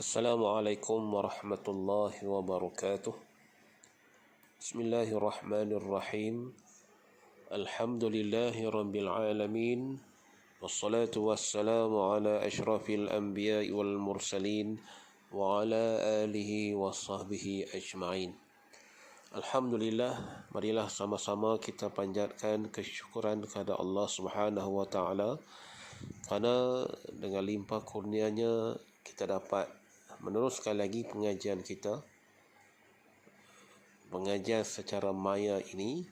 Assalamualaikum warahmatullahi wabarakatuh. Bismillahirrahmanirrahim. Alhamdulillahi rabbil alamin. Wassalatu wassalamu ala ashrafil anbiya'i wal mursalin wa ala alihi wa sahbihi ajma'in. Alhamdulillah, marilah sama-sama kita panjatkan kesyukuran kepada Allah Subhanahu wa taala kerana dengan limpah kurnianya kita dapat meneruskan lagi pengajian kita, pengajian secara maya ini.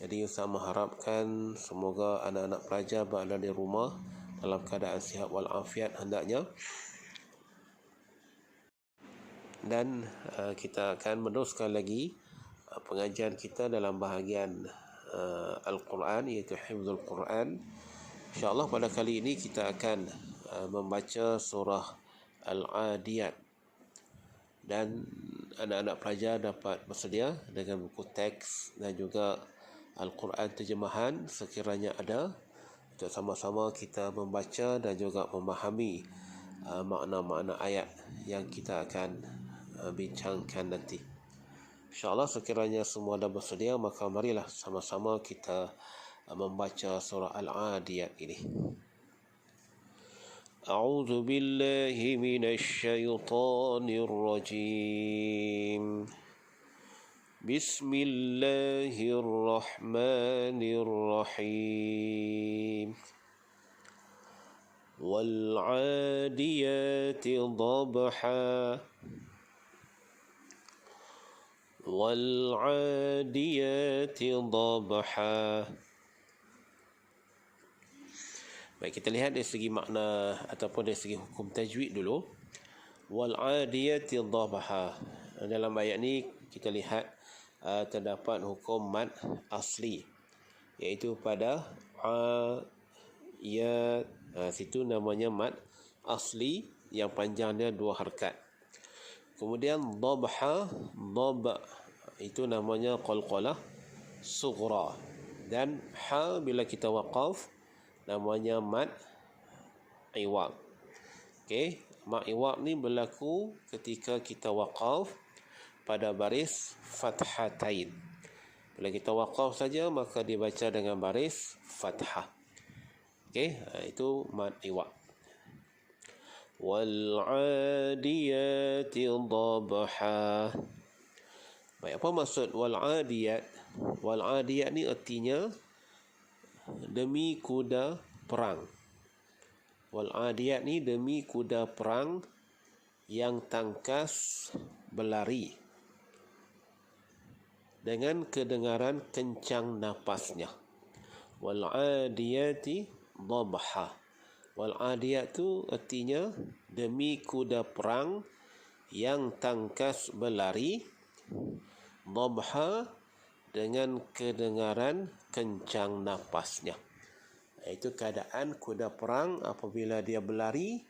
Jadi saya mengharapkan semoga anak-anak pelajar berada di rumah dalam keadaan sihat walafiat hendaknya. Dan kita akan meneruskan lagi pengajian kita dalam bahagian Al-Quran, iaitu Hifzul Quran. InsyaAllah pada kali ini kita akan membaca surah Al-Adiyat. Dan anak-anak pelajar dapat bersedia dengan buku teks dan juga Al-Quran terjemahan sekiranya ada, untuk sama-sama kita membaca dan juga memahami makna-makna ayat yang kita akan bincangkan nanti. InsyaAllah sekiranya semua dah bersedia, maka marilah sama-sama kita membaca surah Al-Adiyat ini. أعوذ بالله من الشيطان الرجيم بسم الله الرحمن الرحيم والعاديات ضبحا والعاديات ضبحا. Baik, kita lihat dari segi makna ataupun dari segi hukum tajwid dulu. Wal adiyati dhabaha. Dalam ayat ni kita lihat terdapat hukum mad asli, iaitu pada ya, situ namanya mad asli yang panjangnya 2 harakat. Kemudian dhabha, dhab itu namanya qalqalah sughra, dan ha bila kita waqaf namanya mad iwab. Okey, mad iwab ni berlaku ketika kita waqaf pada baris fathatain. Bila kita waqaf saja maka dibaca dengan baris fathah. Okey, itu mad iwab. Wal adiyati dhabha. Baik, apa maksud wal adiyat? Wal adiyat ni artinya demi kuda perang. Wal adiyat ni demi kuda perang yang tangkas berlari dengan kedengaran kencang napasnya. Wal adiyati dhabha. Wal adiyat tu artinya demi kuda perang yang tangkas berlari, dhabha dengan kedengaran kencang napasnya. Itu keadaan kuda perang apabila dia berlari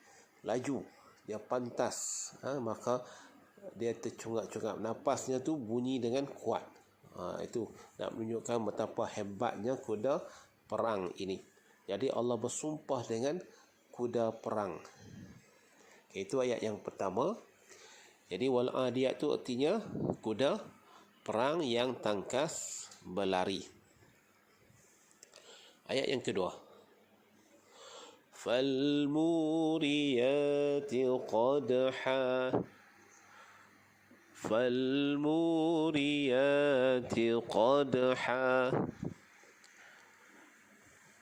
laju, dia pantas, maka dia tercungap-cungap, napasnya tu bunyi dengan kuat. Itu nak menunjukkan betapa hebatnya kuda perang ini. Jadi Allah bersumpah dengan kuda perang. Itu ayat yang pertama. Jadi wal adiyat tu artinya kuda perang yang tangkas berlari. Ayat yang kedua. Falmuriyati qadha. Falmuriyati qadha.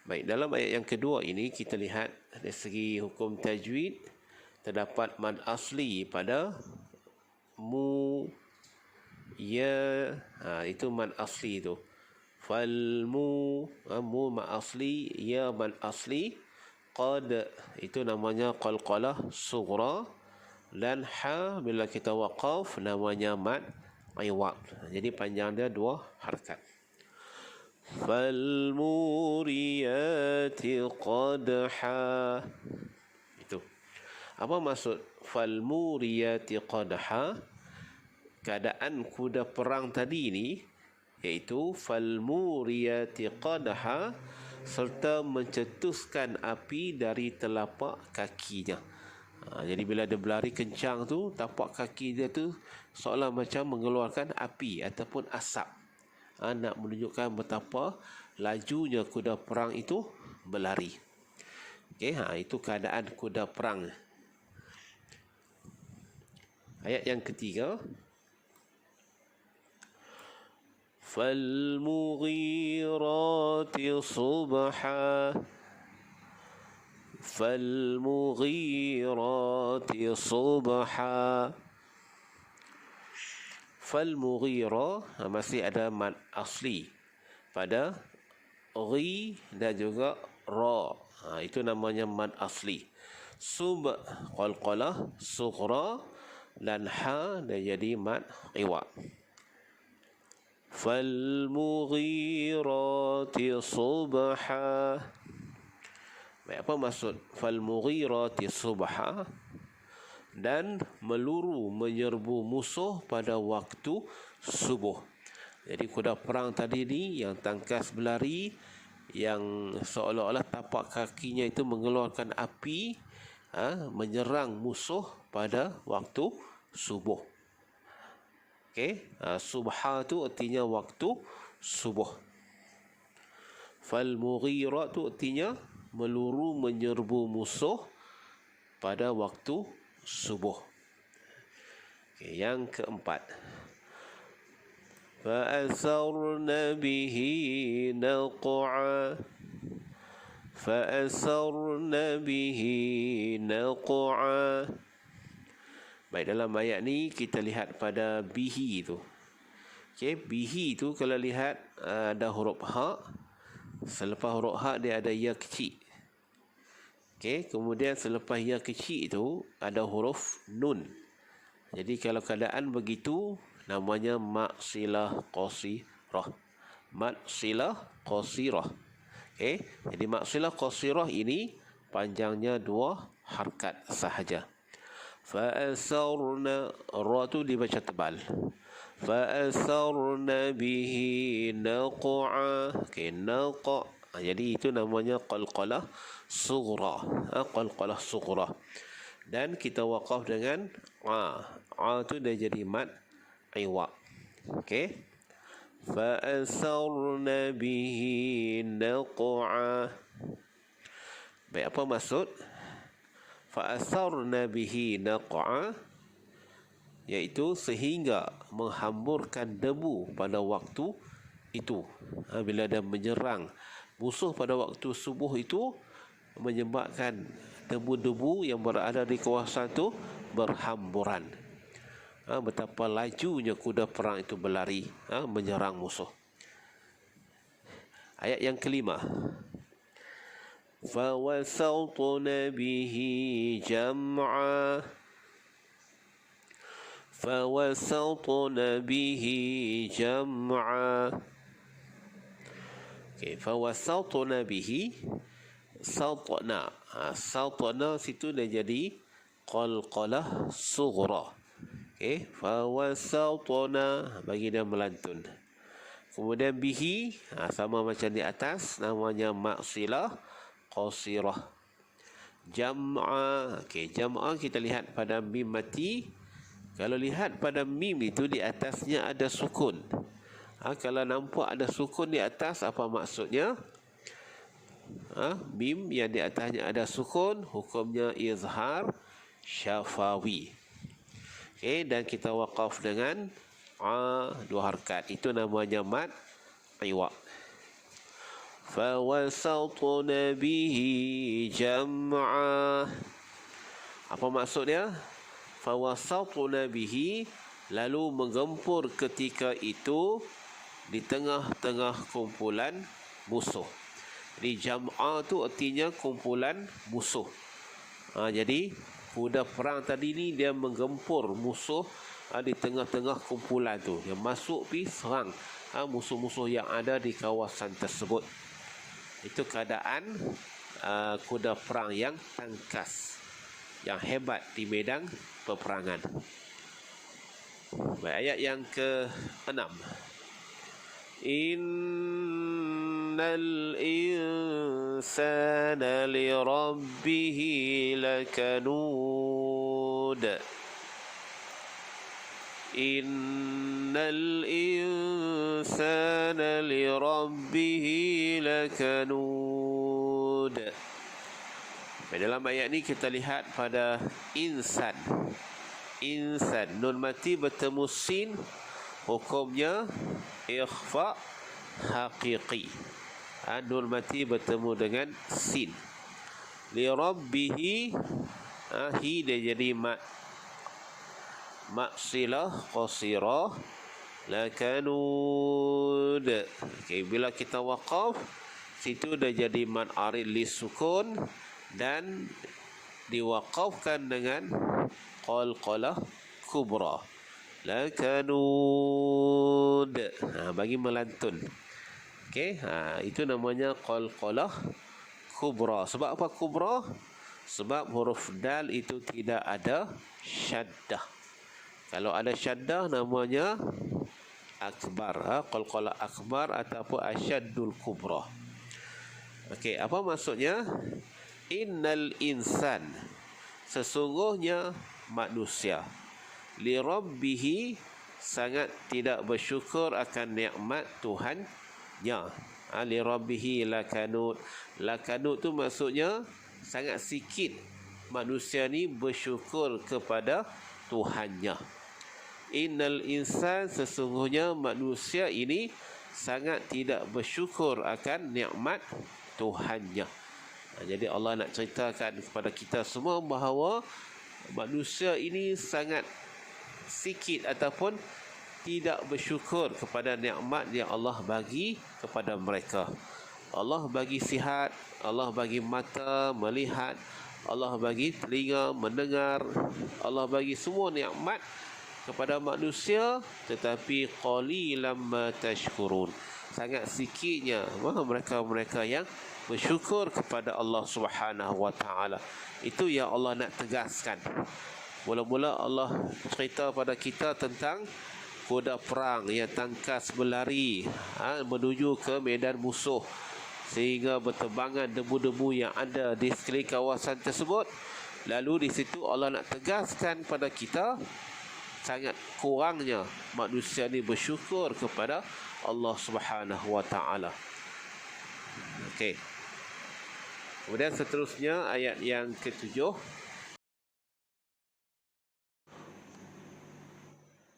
Baik, dalam ayat yang kedua ini kita lihat dari segi hukum tajwid terdapat mad asli pada mu ya, itu mad asli tu. Falmu, mu mad asli, ya mad asli, qad itu namanya qalqalah sughra, dan ha bila kita waqaf namanya mad iwab. Jadi panjang dia 2 harakat. Falmuriyati qadha. Itu. Apa maksud falmuriyati qadha? Keadaan kuda perang tadi ini, iaitu falmuriyati qadha, serta mencetuskan api dari telapak kakinya. Jadi bila dia berlari kencang tu, tapak kaki dia tu seolah macam mengeluarkan api ataupun asap. Nak menunjukkan betapa lajunya kuda perang itu berlari. Okey, itu keadaan kuda perang. Ayat yang ketiga, فالمغيرات صبحا فالمغيرات صبحا. Falmughira masih ada mad asli pada ghi dan juga ra. Itu namanya mad asli. Sub qalqalah sughra dan ha dia jadi mad iwa. Falmughirati subha. Baik, apa maksud falmughirati subha? Dan meluru menyerbu musuh pada waktu subuh. Jadi kuda perang tadi ni yang tangkas berlari, yang seolah-olah tapak kakinya itu mengeluarkan api, menyerang musuh pada waktu subuh. Okey, subha tu artinya waktu subuh. Fal mughira tu artinya meluru menyerbu musuh pada waktu subuh. Okay, yang keempat, fa'asarna bihi naq'a. Fa'asarna bihi naq'a. Baik, dalam ayat ni kita lihat pada bihi tu. Okay, bihi tu kalau lihat ada huruf ha. Selepas huruf ha dia ada ya kecil. Okay, kemudian selepas ya kecil itu ada huruf nun. Jadi kalau keadaan begitu namanya maksilah qasirah. Maksilah qasirah. Okay, jadi maksilah qasirah ini panjangnya 2 harkat sahaja. Fa'asarna, ra tu dibaca tebal. Fa'asarna bihi naq'a. Okay, naq'a. Jadi itu namanya qalqalah sughra. Qalqalah sughra. Dan kita waqaf dengan a tu dia jadi mad iwa. Okey. Fa'asarna bihi naq'a. Baik, apa maksud fa'asarna bihi naq'a? Iaitu sehingga menghamburkan debu pada waktu itu. Bila dia menyerang musuh pada waktu subuh itu, menyebabkan debu-debu yang berada di kawasan itu berhamburan. Betapa lajunya kuda perang itu berlari menyerang musuh. Ayat yang kelima, fawasawtuna bihi jam'a. Fawasawtuna bihi jam'a. Okay, fawasawtuna bihi, sawtuna. Sawtuna situ dia jadi qalqalah sughra. Okay, fawasawtuna bagi dia melantun. Kemudian bihi sama macam di atas, namanya maksilah qasirah. Jam'a. Okay, jam'a kita lihat pada mim mati. Kalau lihat pada mim itu di atasnya ada sukun. Kalau nampak ada sukun di atas, apa maksudnya? Mim yang di atasnya ada sukun, hukumnya izhar syafawi. Okay, dan kita waqaf dengan 2 harkat. Itu namanya mad iwa. Fawasawtuna bihi jam'a. Apa maksudnya? Fawasawtuna bihi, lalu menggempur ketika itu di tengah-tengah kumpulan musuh. Jadi jam'a tu artinya kumpulan musuh. Jadi kuda perang tadi ni dia menggempur musuh di tengah-tengah kumpulan tu. Dia masuk pergi serang musuh-musuh yang ada di kawasan tersebut. Itu keadaan kuda perang yang tangkas, yang hebat di medan peperangan. Baik, ayat yang ke-6. Inna innal insana lirabbihi lakanud. Innal insana lirabbihi lakanud. Dalam ayat ni kita lihat pada insan. Insan, nun mati bertemu sin, hukumnya ikhfa haqiqi. Nun mati bertemu dengan sin. Lirabbihi, hi dia jadi maksilah qasirah lakanud. Okay, bila kita waqaf, situ dah jadi mad arid li sukun dan diwaqafkan dengan qalqalah kubra lakanud, bagi melantun. Okey, itu namanya qalqalah kubra. Sebab apa kubra? Sebab huruf dal itu tidak ada syaddah. Kalau ada syaddah namanya akbar, qalqalah akbar ataupun asyaddul kubra. Okey, apa maksudnya? Innal insan, sesungguhnya manusia, li rabbihi, sangat tidak bersyukur akan nikmat Tuhannya. Li rabbihi lakanud. Lakanud tu maksudnya sangat sikit manusia ni bersyukur kepada Tuhannya. Innal insan, sesungguhnya manusia ini sangat tidak bersyukur akan nikmat Tuhannya. Jadi Allah nak ceritakan kepada kita semua bahawa manusia ini sangat sikit ataupun tidak bersyukur kepada nikmat yang Allah bagi kepada mereka. Allah bagi sihat, Allah bagi mata melihat, Allah bagi telinga mendengar, Allah bagi semua nikmat kepada manusia, tetapi qalilan ma tashkurun, sangat sikitnya mereka-mereka yang bersyukur kepada Allah Subhanahu wa taala. Itu yang Allah nak tegaskan. Mula-mula Allah cerita pada kita tentang kuda perang yang tangkas berlari menuju ke medan musuh, sehingga berterbangan debu-debu yang ada di sekeliling kawasan tersebut. Lalu di situ Allah nak tegaskan pada kita sangat kurangnya manusia ni bersyukur kepada Allah Subhanahu wa taala. Okey. Kemudian seterusnya ayat yang ke-7.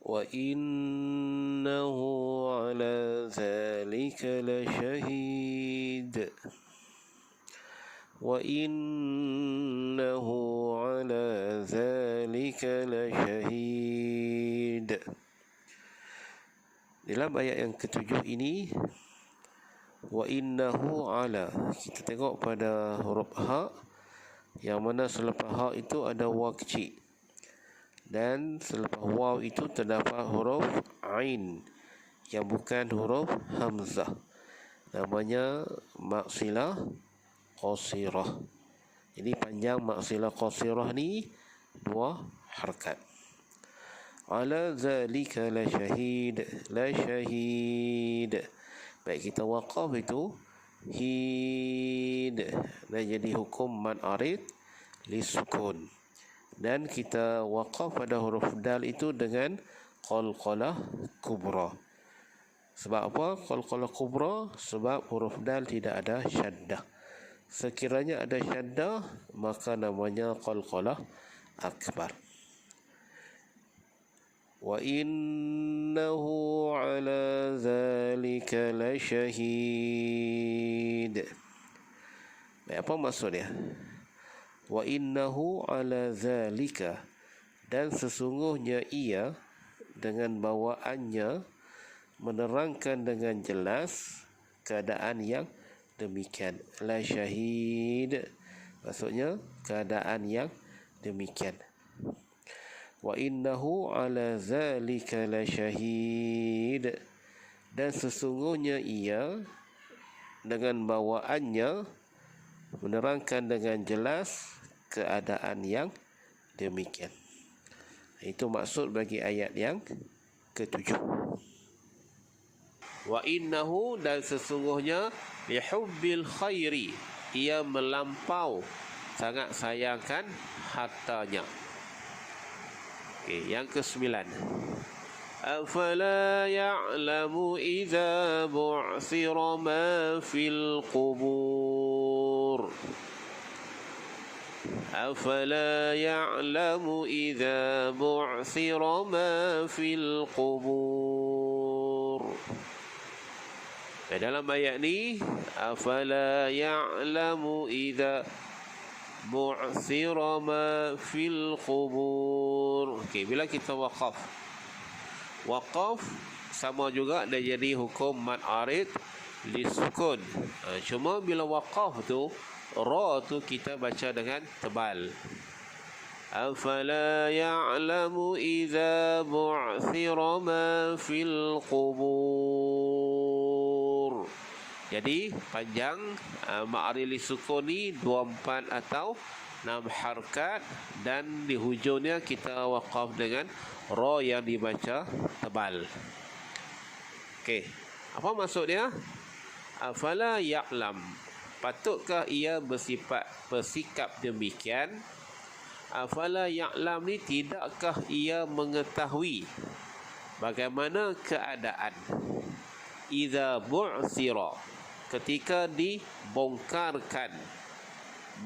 Wa innahu ala zalika lashahid. Wa innahu ala zalika lashahid. Dalam ayat yang ke-7 ini, wa innahu ala, kita tengok pada huruf ha, yang mana selepas ha itu ada waw kecil, dan selepas waw itu terdapat huruf ain yang bukan huruf hamzah, namanya maksilah qasirah. Jadi panjang maksilah qasirah ni dua harakat. Ala zalika la syahid, la syahid. Baik, kita waqaf itu hid, dan jadi hukum mad arid li sukun. Dan kita waqaf pada huruf dal itu dengan qalqalah kubra. Sebab apa qalqalah kubra? Sebab huruf dal tidak ada syaddah. Sekiranya ada syaddah, maka namanya qalqalah akbar. Wa innahu ala zalika lashahid. Apa maksudnya? Wa innahu ala zalika, dan sesungguhnya ia dengan bawaannya menerangkan dengan jelas keadaan yang demikian. La syahid maksudnya keadaan yang demikian. Wa innahu ala zalika la syahid, dan sesungguhnya ia dengan bawaannya menerangkan dengan jelas keadaan yang demikian. Itu maksud bagi ayat yang ke-7. Wa innahu, dan sesungguhnya, lihubbil khairi, ia melampau sangat sayangkan hartanya. Okey, yang ke-9. Afala ya'lamu idza bu'thira ma fil qubur. Afala ya'lamu idza bu'thira ma fil qubur. Dalam ayat ni, afala ya'lamu idza bu'thira ma fil qubur. Okey, bila kita waqaf sama juga dia jadi hukum mad arid li sukun. Cuma bila waqaf tu, ra tu kita baca dengan tebal. Afala ya'lamu idza bu'thira ma fil qubur. Jadi panjang ma'arid li sukun ni 24 atau 6 harakat, dan di hujungnya kita waqaf dengan ra yang dibaca tebal. Okey, apa maksud dia? Afala ya'lam, patutkah ia bersikap demikian? Afala ya'lam ni, tidakkah ia mengetahui bagaimana keadaan idza bu'thira, ketika dibongkarkan,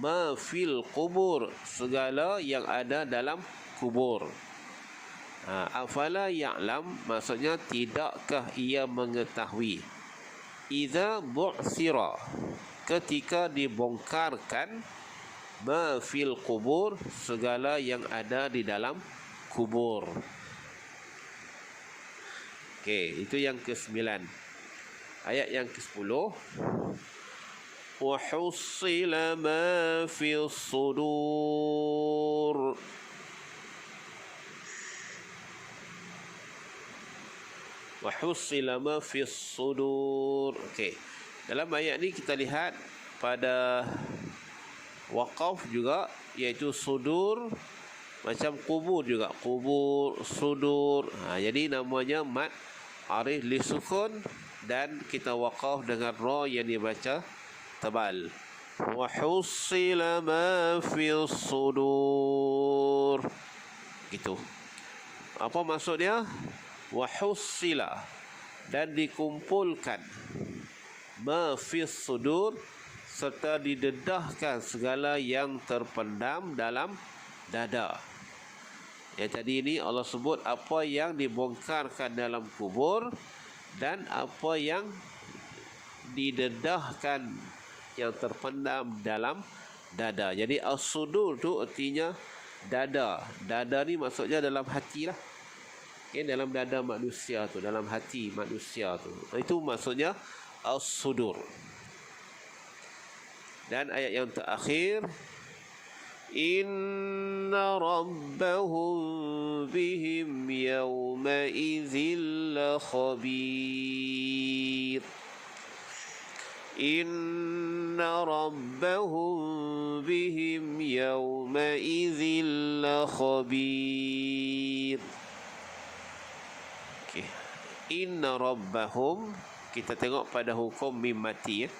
ma fil qubur, segala yang ada dalam kubur. Afala ya'lam maksudnya tidakkah ia mengetahui, idza bu'thira, ketika dibongkarkan, ma fil qubur, segala yang ada di dalam kubur. Okey, itu yang ke-9. Ayat yang ke-10. Wa hussila ma fis sudur. Wa hussila ma fis sudur. Okey. Dalam ayat ni kita lihat pada waqaf juga, iaitu sudur, macam kubur juga, kubur, sudur. Jadi namanya mad arid li sukun, dan kita waqaf dengan ra yang dibaca tebal. Wa hussila ma fis sudur. Gitu. Apa maksud dia? Wa hussila, dan dikumpulkan, ma fis sudur, serta didedahkan segala yang terpendam dalam dada. Yang tadi ini Allah sebut apa yang dibongkarkan dalam kubur dan apa yang didedahkan, yang terpendam dalam dada. Jadi as-sudur tu artinya dada. Dada ni maksudnya dalam hati lah. Okay, dalam dada manusia tu, dalam hati manusia tu. Itu maksudnya as-sudur. Dan ayat yang terakhir, inna rabbahum bihim yawma idzil khabir. Inna rabbahum bihim yawma idzil khabir. Okay. Inna rabbahum, kita tengok pada hukum mim mati ya.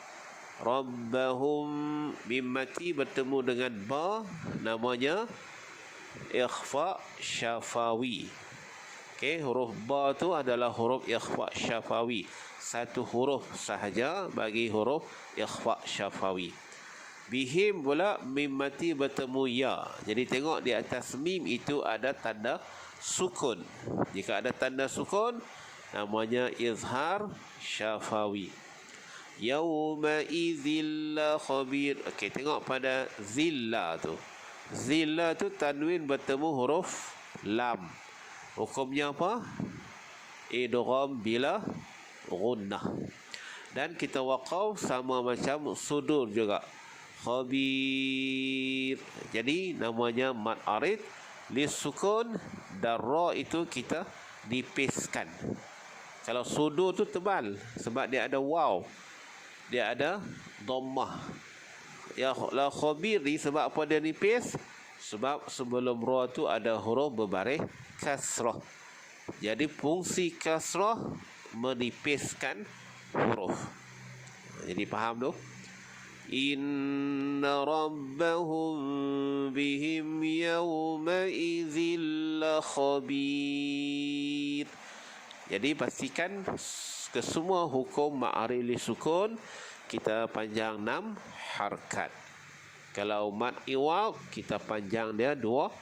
Rabbahum, mim mati bertemu dengan ba, namanya ikhfa syafawi. Okey, huruf ba tu adalah huruf ikhfa syafawi. Satu huruf sahaja bagi huruf ikhfa syafawi. Bihim pula mim mati bertemu ya. Jadi tengok di atas mim itu ada tanda sukun. Jika ada tanda sukun, namanya izhar syafawi. Yauma idzil khabir. Okey, tengok pada zilla tu. Zilla tu tanwin bertemu huruf lam. Hukumnya apa? Idgham bila gunnah. Dan kita waqaf sama macam sudur juga. Khabir. Jadi namanya mad arid li sukun, dan ra itu kita dipeskan. Kalau sudur tu tebal sebab dia ada waw, dia ada dhammah. Ya la khabir ni sebab apa dia nipis? Sebab sebelum ra tu ada huruf berbaris kasrah. Jadi fungsi kasrah menipiskan huruf. Jadi faham tu? Inna rabbahum bihim yawma idzil khabir. Jadi pastikan kesemua hukum ma'arif li sukun kita panjang 6 harkat. Kalau mad iwad kita panjang dia 2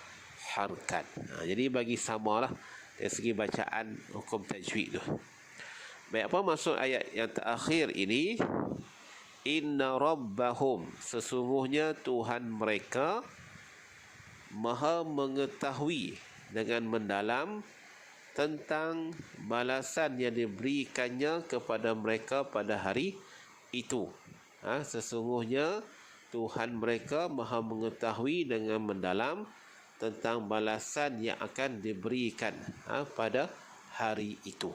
harkat. Jadi bagi samalah dari segi bacaan hukum tajwid tu. Baik, apa maksud ayat yang terakhir ini? Inna rabbahum, sesungguhnya Tuhan mereka maha mengetahui dengan mendalam tentang balasan yang diberikannya kepada mereka pada hari itu. Sesungguhnya Tuhan mereka maha mengetahui dengan mendalam tentang balasan yang akan diberikan pada hari itu.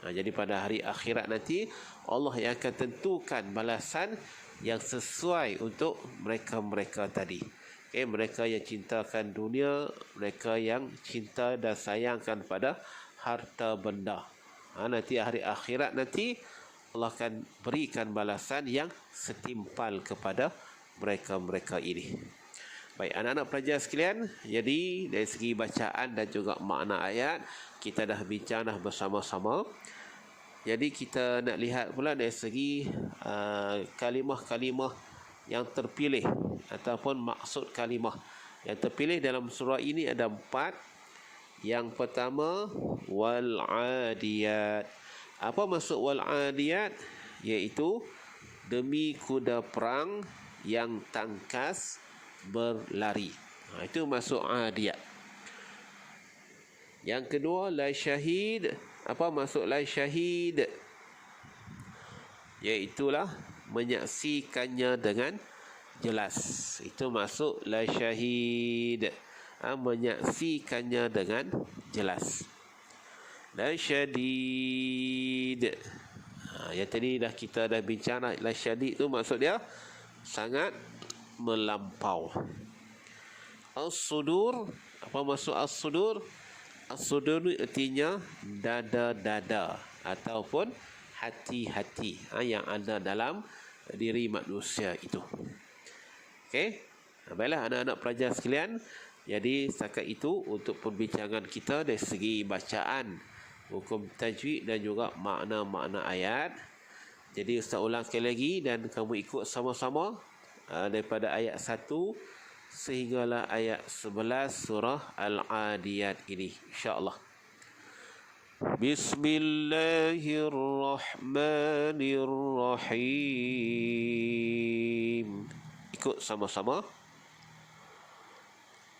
Jadi pada hari akhirat nanti Allah yang akan tentukan balasan yang sesuai untuk mereka-mereka tadi. Mereka yang cintakan dunia, mereka yang cinta dan sayangkan pada harta benda. Nanti hari akhirat nanti Allah akan berikan balasan yang setimpal kepada mereka-mereka ini. Baik, anak-anak pelajar sekalian, jadi dari segi bacaan dan juga makna ayat kita dah bincang dah bersama-sama. Jadi kita nak lihat pula dari segi kalimah-kalimah yang terpilih ataupun maksud kalimah yang terpilih dalam surah ini ada 4. Yang pertama, wal adiyat. Apa maksud wal adiyat? Iaitu demi kuda perang yang tangkas berlari. Itu maksud adiyat. Yang kedua, la syahid. Apa maksud la syahid? Iaitulah menyaksikannya dengan jelas. Itu maksud la syahid. Menyaksikannya dengan jelas. La syadid. Yang tadi kita dah bincang la syadid tu maksud dia sangat melampau. As-sudur. Apa maksud as-sudur? As-sudur ni artinya dada-dada ataupun hati-hati yang ada dalam diri manusia itu. Okey. Baiklah anak-anak pelajar sekalian, jadi setakat itu untuk perbincangan kita dari segi bacaan hukum tajwid dan juga makna-makna ayat. Jadi Ustaz ulang sekali lagi dan kamu ikut sama-sama daripada ayat 1 sehinggalah ayat 11 surah Al-Adiyat ini, insya-Allah. Bismillahirrahmanirrahim. Ikut sama-sama.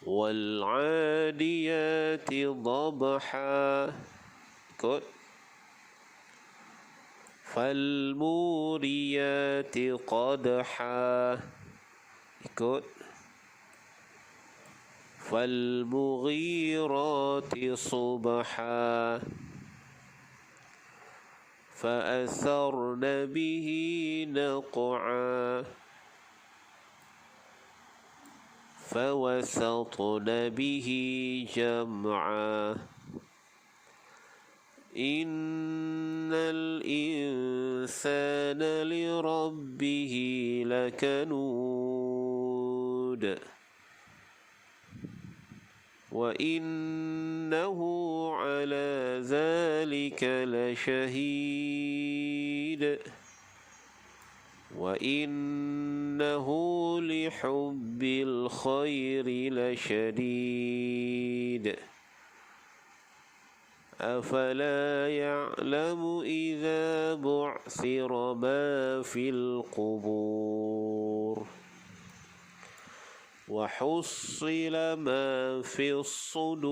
Wal-'adiyati dhabha. Ikut. Fal-muriyati qadha. Ikut. Fal-mughirati subha. فأثرن به نقعا فوسطن به جمعا إن الإنسان لربه لكنود وإنه على ذلك لشهيد وإنه لحب الخير لشديد أفلا يعلم إذا بعثر ما في القبور وحصل ما في الصدور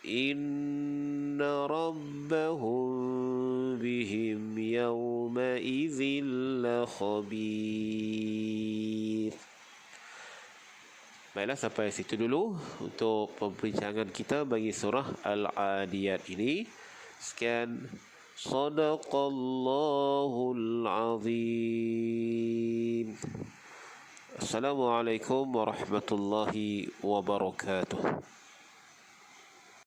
إن ربهم بهم يومئذ لخبير. Baiklah, sampai situ dulu untuk perbincangan kita bagi surah Al-Adiyat ini. Sekian. Sadaqallahul azim. Assalamualaikum warahmatullahi wabarakatuh.